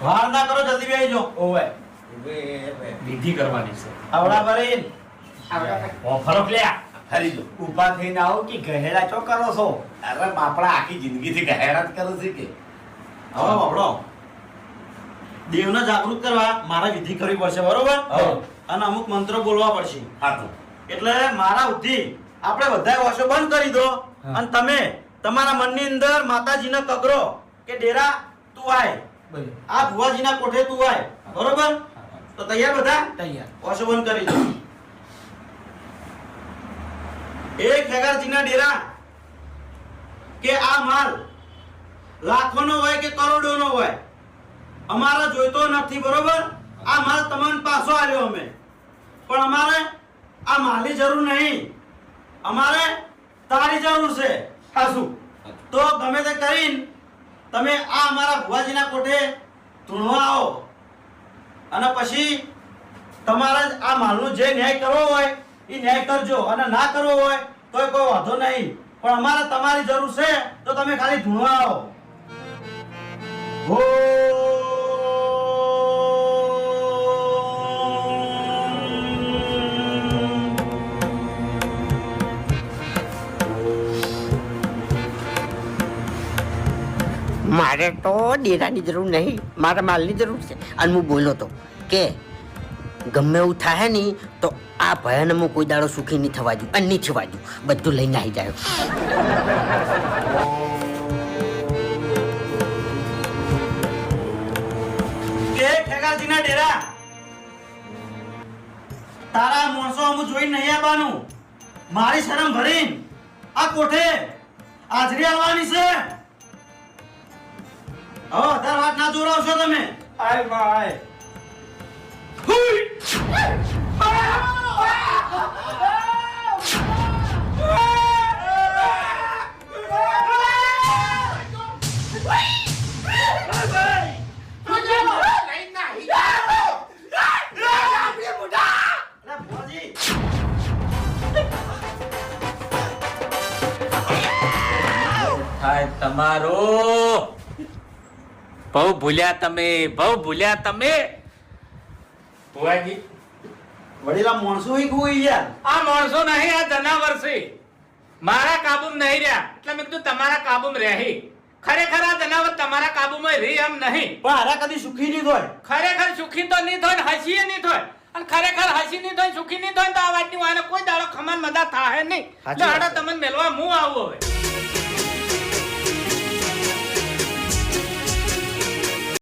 વાર ના કરો, જલ્દી બેસી જાઓ. ઓવે વિધિ કરવાની છે. આવડા ભરીન ફરો લ્યા. હરી જો ઊભા થઈને આવો કે ગહેરા ચો કરો છો? અરે બાપડા આખી જિંદગીથી ગહેરાત કરું છે કે હવે બાપડો દેવને જાગૃત કરવા મારે વિધિ કરવી પડશે, બરોબર? અને અમુક મંત્રો બોલવા પડશે. હા તો એટલે મારા ઉદ્ધી આપણે બધા વાસો બંધ કરી દો અને તમે તમારા મનની અંદર માતાજીને કગરો કે ડેરા તું આય, આ ભુવાજીના કોઠે તું આય, બરોબર? તો તૈયાર બધા? તૈયાર. વાસો બંધ કરી દો. એક ખેગારજીના ડેરા કે આ માલ લાખોનો હોય કે કરોડોનો હોય, અમારે જોઈતો નથી, બરોબર? આ માલ તમને પાછો આલ્યો અમે, પણ અમારે આ માલની જરૂર નહીં, અમારે તારી જરૂર છે. હાસુ તો ગમે તે કરીને તમે આ અમારા ભુવાજીના કોઠે ધૂણવા આવો અને પછી તમારે આ માલનો જે ન્યાય કરવો હોય એ ન્યાય કરજો, અને ના કરવો હોય તોય કોઈ વાંધો નહીં, પણ અમારે તમારી જરૂર છે તો તમે ખાલી ધૂણવા આવો. મારે તો ડેરાની જરૂર નહીં, મારા માલની જરૂર છે. અને હું બોલ્યો તો કે ગમે એવું થાય નહીં તો આ ભયાને હું કોઈ દાડો સુખી નહીં થવા દઉં, અને નહીં થવા દઉં, બધું લઈને આવી જાય. કે ખેગારજીના ડેરા તારા માણસો હું જોઈને નહીં આવવાનું, મારી શરમ ભરીને આ કોઠે હાજરી આવવાની છે. હવે વધારે વાત ના જોરાવશો તમે. આય માં આય. થાય તમારો બહુ ભૂલ્યા તમે, બહુ ભૂલ્યા તમે. ભુવાજી, વડીલા માણસો ઈ કોઈ યાર આ માણસો નહીં, આ જનાવર છે. મારા કાબુમાં નહીં રહ્યા એટલે મેં કીધું તમારા કાબુમાં રહી. ખરેખર આ જનાવર તમારા કાબુમાં રહી એમ નહીં. પણ હારા કદી સુખી નહીં થાય. ખરેખર સુખી તો નહીં થાય, હસી નહીં થાય. અને ખરેખર હસી નહીં થાય, સુખી નહીં થાય તો આ વાતની વાને કોઈ દાડો ખમાન મદા થાય નહીં. એટલે હાડો તમને મેલવા હું આવું હવે.